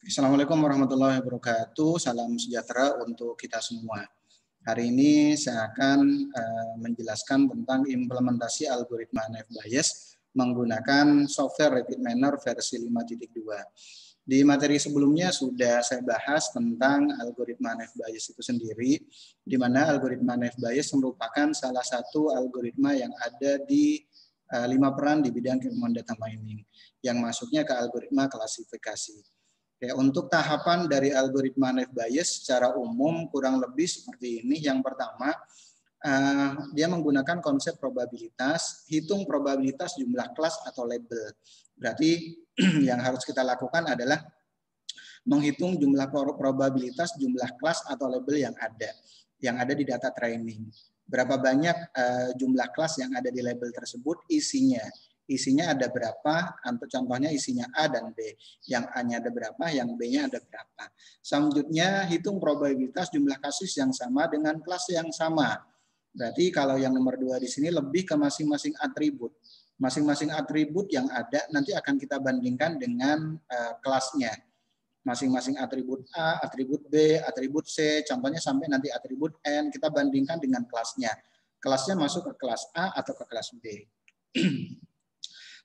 Assalamualaikum warahmatullahi wabarakatuh. Salam sejahtera untuk kita semua. Hari ini saya akan menjelaskan tentang implementasi algoritma NF Bayes menggunakan software RapidMiner versi 5.2. Di materi sebelumnya sudah saya bahas tentang algoritma NF Bayes itu sendiri, di mana algoritma NF Bayes merupakan salah satu algoritma yang ada di 5 peran di bidang keilmuan data mining, yang masuknya ke algoritma klasifikasi. Oke, untuk tahapan dari algoritma NF Bayes secara umum kurang lebih seperti ini. Yang pertama, dia menggunakan konsep probabilitas, hitung probabilitas jumlah kelas atau label. Berarti yang harus kita lakukan adalah menghitung jumlah probabilitas jumlah kelas atau label yang ada di data training. Berapa banyak jumlah kelas yang ada di label tersebut, isinya ada berapa, untuk contohnya isinya A dan B. Yang A-nya ada berapa, yang B-nya ada berapa. Selanjutnya, hitung probabilitas jumlah kasus yang sama dengan kelas yang sama. Berarti kalau yang nomor 2 di sini lebih ke masing-masing atribut. Masing-masing atribut yang ada nanti akan kita bandingkan dengan kelasnya. Masing-masing atribut A, atribut B, atribut C, contohnya sampai nanti atribut N, kita bandingkan dengan kelasnya. Kelasnya masuk ke kelas A atau ke kelas B.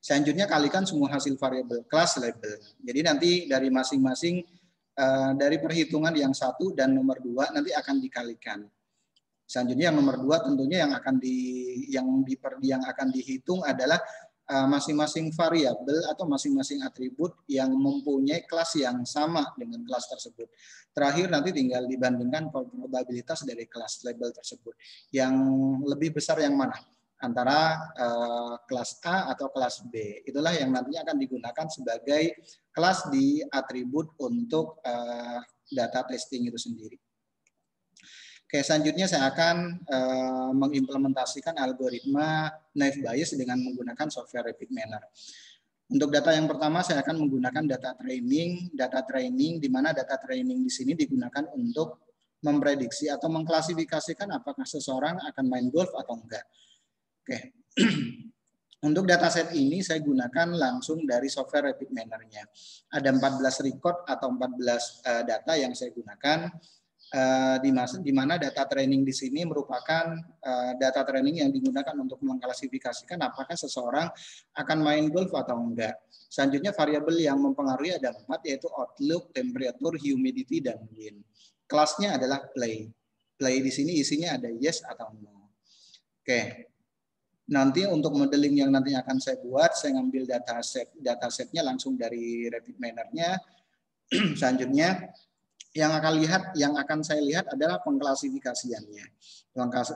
Selanjutnya kalikan semua hasil variabel kelas label. Jadi nanti dari masing-masing dari perhitungan yang 1 dan nomor 2 nanti akan dikalikan. Selanjutnya yang nomor 2 tentunya yang akan dihitung adalah masing-masing variabel atau masing-masing atribut yang mempunyai kelas yang sama dengan kelas tersebut. Terakhir nanti tinggal dibandingkan probabilitas dari kelas label tersebut. Yang lebih besar yang mana? Antara kelas A atau kelas B. Itulah yang nantinya akan digunakan sebagai kelas di atribut untuk data testing itu sendiri. Oke, selanjutnya saya akan mengimplementasikan algoritma NF Bayes dengan menggunakan software RapidMiner. Untuk data yang pertama saya akan menggunakan data training di mana data training di sini digunakan untuk memprediksi atau mengklasifikasikan apakah seseorang akan main golf atau enggak. Oke, untuk dataset ini saya gunakan langsung dari software RapidMiner-nya. Ada 14 record atau 14 data yang saya gunakan, di mana data training di sini merupakan data training yang digunakan untuk mengklasifikasikan apakah seseorang akan main golf atau enggak. Selanjutnya variabel yang mempengaruhi ada 4, yaitu outlook, temperature, humidity, dan wind. Kelasnya adalah play. Play di sini isinya ada yes atau no. Oke. Nanti untuk modeling yang nanti akan saya buat, saya ngambil datasetnya langsung dari RapidMiner-nya. Selanjutnya yang akan saya lihat adalah pengklasifikasiannya.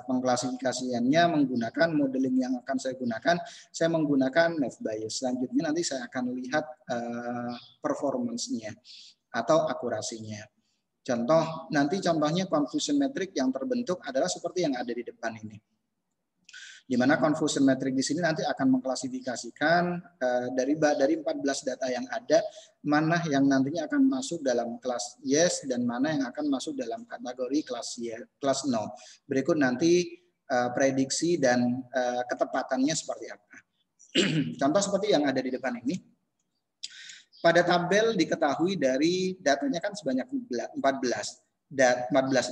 Pengklasifikasiannya menggunakan modeling yang akan saya gunakan. Saya menggunakan NF Bayes. Selanjutnya nanti saya akan lihat performance-nya atau akurasinya. Contohnya confusion metric yang terbentuk adalah seperti yang ada di depan ini. Di mana confusion metric di sini nanti akan mengklasifikasikan dari 14 data yang ada, mana yang nantinya akan masuk dalam kelas yes dan mana yang akan masuk dalam kategori kelas no. Berikut nanti prediksi dan ketepatannya seperti apa. Contoh seperti yang ada di depan ini. Pada tabel diketahui dari datanya kan sebanyak 14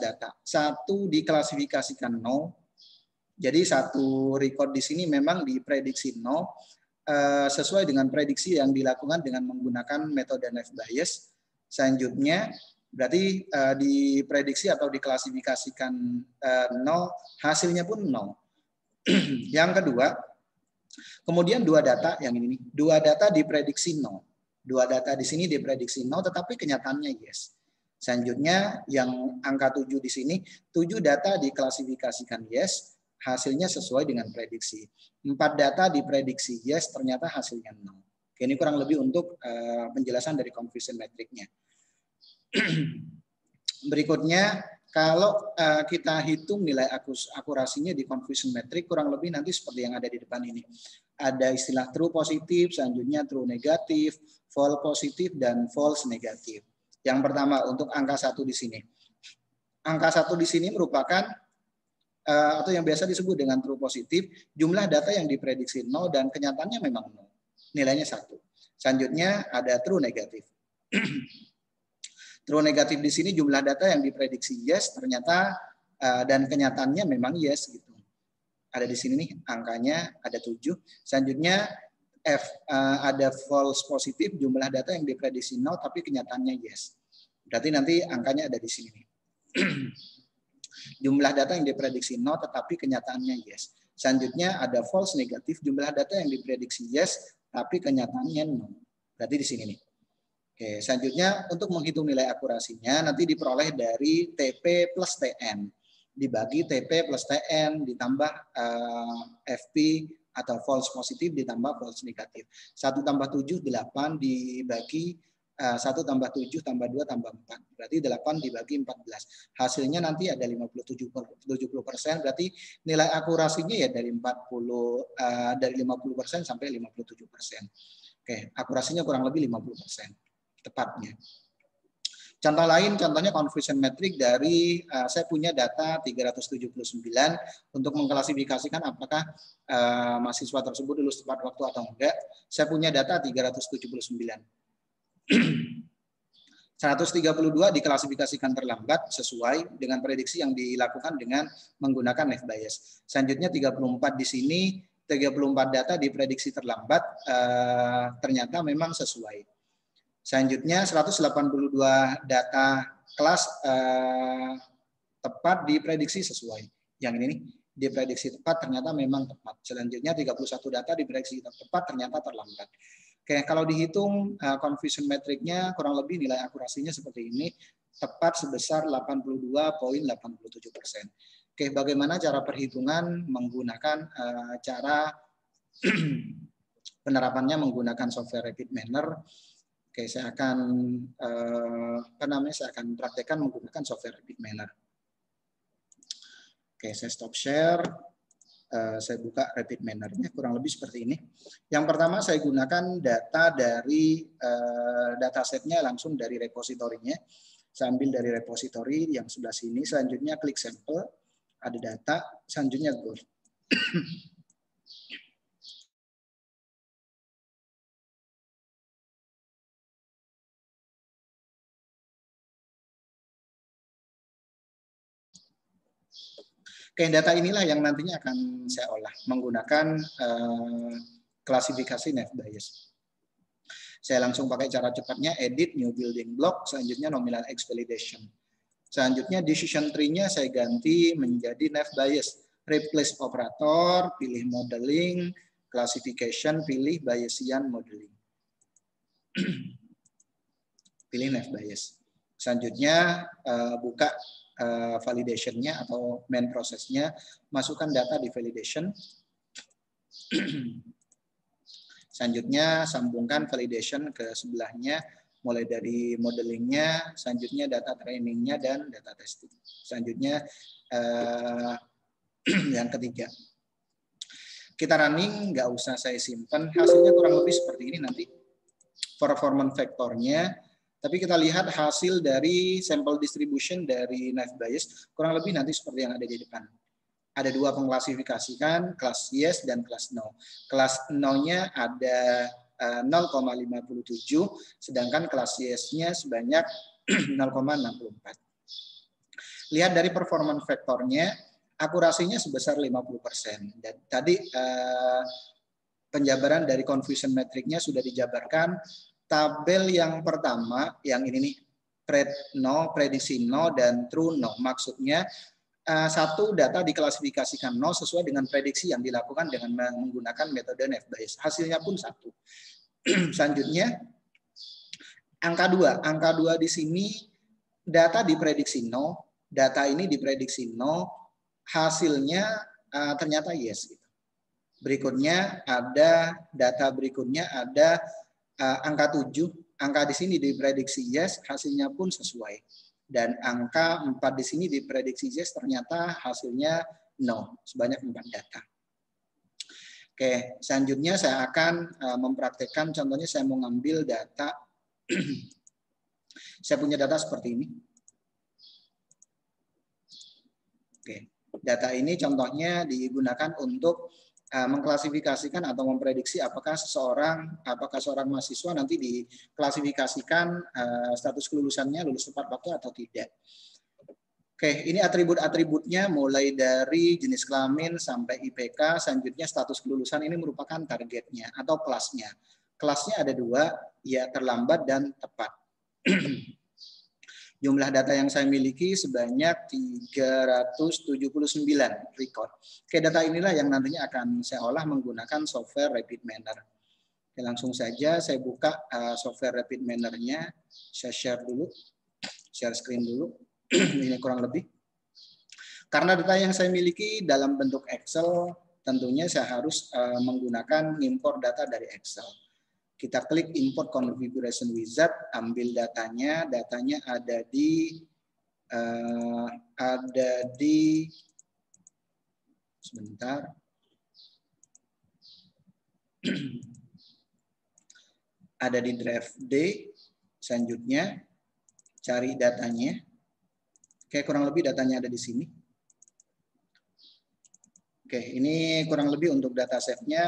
data. Satu diklasifikasikan no. Jadi satu record di sini memang diprediksi no, sesuai dengan prediksi yang dilakukan dengan menggunakan metode NF Bayes. Selanjutnya berarti diprediksi atau diklasifikasikan no, hasilnya pun no. Yang kedua, kemudian dua data diprediksi no. Dua data di sini diprediksi no, tetapi kenyataannya yes. Selanjutnya yang angka 7 di sini, 7 data diklasifikasikan yes, hasilnya sesuai dengan prediksi. 4 data diprediksi yes, ternyata hasilnya no. Oke, ini kurang lebih untuk penjelasan dari confusion metric-nya. Berikutnya, kalau kita hitung nilai akurasinya di confusion metric, kurang lebih nanti seperti yang ada di depan ini. Ada istilah true positif, selanjutnya true negatif, false positif, dan false negatif. Yang pertama untuk angka 1 di sini. Angka 1 di sini merupakan atau yang biasa disebut dengan true positif, jumlah data yang diprediksi 0 dan kenyataannya memang 0. Nilainya 1. Selanjutnya ada true negatif. True negatif di sini jumlah data yang diprediksi yes ternyata dan kenyataannya memang yes gitu. Ada di sini nih angkanya ada 7. Selanjutnya ada false positif, jumlah data yang diprediksi 0 tapi kenyataannya yes. Berarti nanti angkanya ada di sini nih. Jumlah data yang diprediksi 0 tetapi kenyataannya yes. Selanjutnya ada false negatif, jumlah data yang diprediksi yes tapi kenyataannya 0. Berarti di sini nih. Oke, selanjutnya untuk menghitung nilai akurasinya nanti diperoleh dari TP plus TN. Dibagi TP plus TN ditambah FP atau false positif ditambah false negatif. 1 tambah 7, 8 dibagi 1 tambah 7 tambah 2 tambah 4. Berarti 8 dibagi 14. Hasilnya nanti ada 70% berarti nilai akurasinya ya dari 50% sampai 57%. Oke, akurasinya kurang lebih 50% tepatnya. Contoh lain, contohnya confusion metric dari saya punya data 379 untuk mengklasifikasikan apakah mahasiswa tersebut lulus tepat waktu atau enggak. Saya punya data 379. 132 diklasifikasikan terlambat sesuai dengan prediksi yang dilakukan dengan menggunakan left bias. Selanjutnya 34 di sini, 34 data diprediksi terlambat ternyata memang sesuai. Selanjutnya 182 data kelas tepat diprediksi sesuai. Yang ini nih, diprediksi tepat ternyata memang tepat. Selanjutnya 31 data diprediksi tepat ternyata terlambat. Oke, kalau dihitung confusion metricnya kurang lebih nilai akurasinya seperti ini, tepat sebesar 82,87%. Oke, bagaimana cara perhitungan menggunakan cara penerapannya menggunakan software rapid manner. Oke, saya akan saya akan praktekkan menggunakan software rapid manner. Oke, saya stop share. Saya buka rapid manner-nya kurang lebih seperti ini. Yang pertama saya gunakan data dari datasetnya langsung dari repositorinya. Saya ambil dari repositori yang sebelah sini. Selanjutnya klik sampel, ada data. Selanjutnya go. Oke, data inilah yang nantinya akan saya olah menggunakan klasifikasi Naive Bayes. Saya langsung pakai cara cepatnya, edit, new building block, selanjutnya nominal X validation. Selanjutnya decision tree-nya saya ganti menjadi Naive Bayes. Replace operator, pilih modeling, classification, pilih Bayesian modeling. Pilih Naive Bayes. Selanjutnya buka validation-nya atau main prosesnya, masukkan data di validation. Selanjutnya sambungkan validation ke sebelahnya, mulai dari modelingnya, selanjutnya data trainingnya dan data testing. Selanjutnya yang ketiga, kita running, nggak usah saya simpan, hasilnya kurang lebih seperti ini nanti performance vektornya. Tapi kita lihat hasil dari sampel distribution dari Naive Bayes kurang lebih nanti seperti yang ada di depan. Ada dua pengklasifikasikan, kelas yes dan kelas no. Kelas no-nya ada 0,57, sedangkan kelas yes-nya sebanyak 0,64. Lihat dari performance vektornya, akurasinya sebesar 50%. Dan tadi penjabaran dari confusion metric-nya sudah dijabarkan. Tabel yang pertama, yang ini nih, no, prediksi no, dan true no. Maksudnya satu data diklasifikasikan no sesuai dengan prediksi yang dilakukan dengan menggunakan metode Naive Bayes. Hasilnya pun satu. Selanjutnya, angka 2. Angka 2 di sini data diprediksi no, data ini diprediksi no, hasilnya ternyata yes. Berikutnya ada data berikutnya ada angka 7, angka di sini diprediksi yes, hasilnya pun sesuai. Dan angka 4 di sini diprediksi yes, ternyata hasilnya no, sebanyak 4 data. Oke, selanjutnya saya akan mempraktekkan, contohnya saya mau ngambil data, saya punya data seperti ini. Oke, data ini contohnya digunakan untuk mengklasifikasikan atau memprediksi apakah seorang mahasiswa nanti diklasifikasikan status kelulusannya lulus tepat waktu atau tidak. Oke, ini atribut-atributnya mulai dari jenis kelamin sampai IPK, selanjutnya status kelulusan ini merupakan targetnya atau kelasnya. Kelasnya ada 2, ya terlambat dan tepat. Jumlah data yang saya miliki sebanyak 379 record. Oke, data inilah yang nantinya akan saya olah menggunakan software Rapid Manner. Oke, langsung saja saya buka software Rapid Manner-nya. Saya share dulu, share screen dulu. Ini kurang lebih. Karena data yang saya miliki dalam bentuk Excel, tentunya saya harus menggunakan import data dari Excel. Kita klik import configuration wizard, ambil datanya. Datanya ada di sebentar. Ada di drive D. Selanjutnya cari datanya. Oke, kurang lebih datanya ada di sini. Oke, ini kurang lebih untuk datasetnya.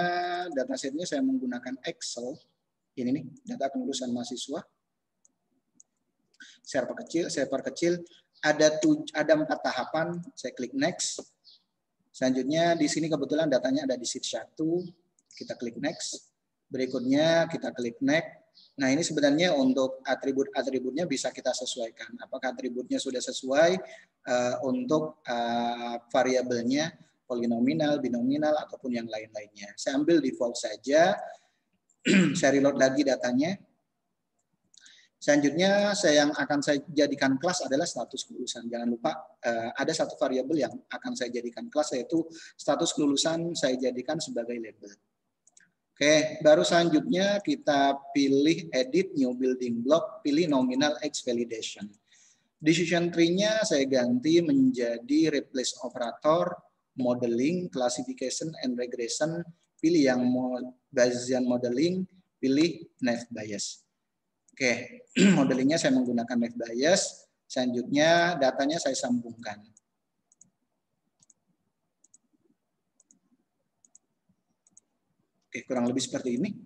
Datasetnya saya menggunakan Excel. Ini nih, data kelulusan mahasiswa. Saya perkecil. Ada 4 tahapan. Saya klik next. Selanjutnya di sini kebetulan datanya ada di sheet 1. Kita klik next. Berikutnya kita klik next. Nah, ini sebenarnya untuk atribut-atributnya bisa kita sesuaikan. Apakah atributnya sudah sesuai untuk variabelnya, polinominal, binominal, ataupun yang lain-lainnya. Saya ambil default saja. Saya reload lagi datanya. Selanjutnya yang akan saya jadikan kelas adalah status kelulusan. Jangan lupa ada satu variabel yang akan saya jadikan kelas, yaitu status kelulusan saya jadikan sebagai label. Oke, baru selanjutnya kita pilih edit new building block, pilih nominal X validation. Decision tree-nya saya ganti menjadi replace operator, modeling, classification, and regression. Pilih yang Bayesian modeling, pilih naive bias. Oke, modelingnya saya menggunakan naive bias. Selanjutnya datanya saya sambungkan. Oke, kurang lebih seperti ini.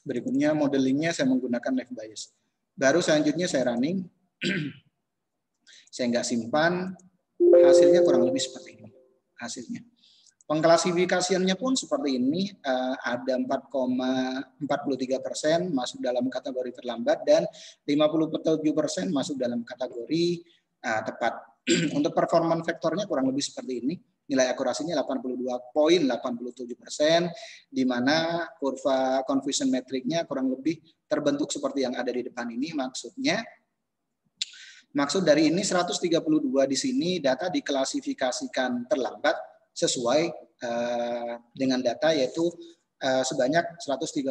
Berikutnya modelingnya saya menggunakan naive bias. Baru selanjutnya saya running. Saya nggak simpan. Hasilnya kurang lebih seperti ini. Hasilnya. Pengklasifikasiannya pun seperti ini. Ada 4,43% masuk dalam kategori terlambat dan 57% masuk dalam kategori tepat. Untuk performance vektornya kurang lebih seperti ini. Nilai akurasinya 82,87%, di mana kurva confusion metricnya kurang lebih terbentuk seperti yang ada di depan ini. Maksud dari ini 132 di sini data diklasifikasikan terlambat sesuai dengan data, yaitu sebanyak 132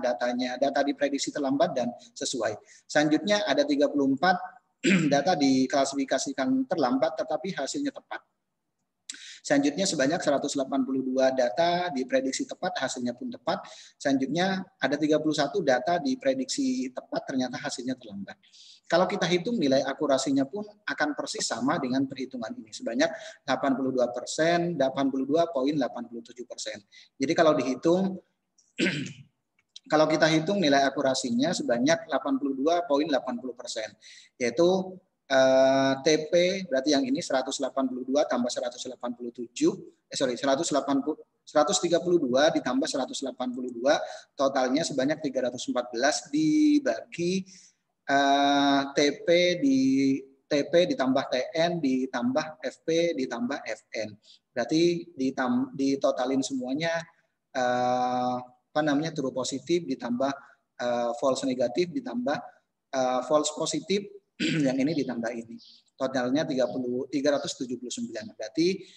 data diprediksi terlambat dan sesuai. Selanjutnya ada 34 data diklasifikasikan terlambat tetapi hasilnya tepat. Selanjutnya sebanyak 182 data diprediksi tepat, hasilnya pun tepat. Selanjutnya ada 31 data diprediksi tepat, ternyata hasilnya terlambat. Kalau kita hitung nilai akurasinya pun akan persis sama dengan perhitungan ini. Sebanyak 82%, 82,87%. Jadi kalau dihitung, kalau kita hitung nilai akurasinya sebanyak 82,80%. Yaitu TP berarti yang ini 182 tambah 132 ditambah 182 totalnya sebanyak 314 dibagi TP ditambah TN ditambah FP ditambah FN. Berarti ditotalin semuanya true positif ditambah false negatif ditambah false positif, yang ini ditambah ini. Totalnya 379. Berarti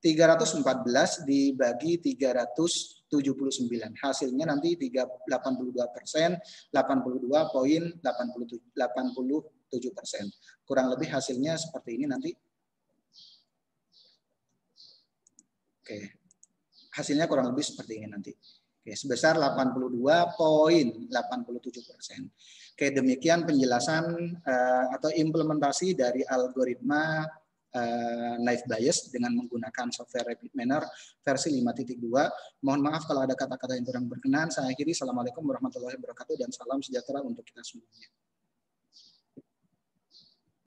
314 dibagi 379. Hasilnya nanti 82%, 82,87%. Kurang lebih hasilnya seperti ini nanti. Oke. Hasilnya kurang lebih seperti ini nanti. Oke, sebesar 82,87%. Oke, demikian penjelasan atau implementasi dari algoritma knife bias dengan menggunakan software Rapid Manner versi 5.2. Mohon maaf kalau ada kata-kata yang kurang berkenan. Saya akhiri. Assalamualaikum warahmatullahi wabarakatuh dan salam sejahtera untuk kita semuanya.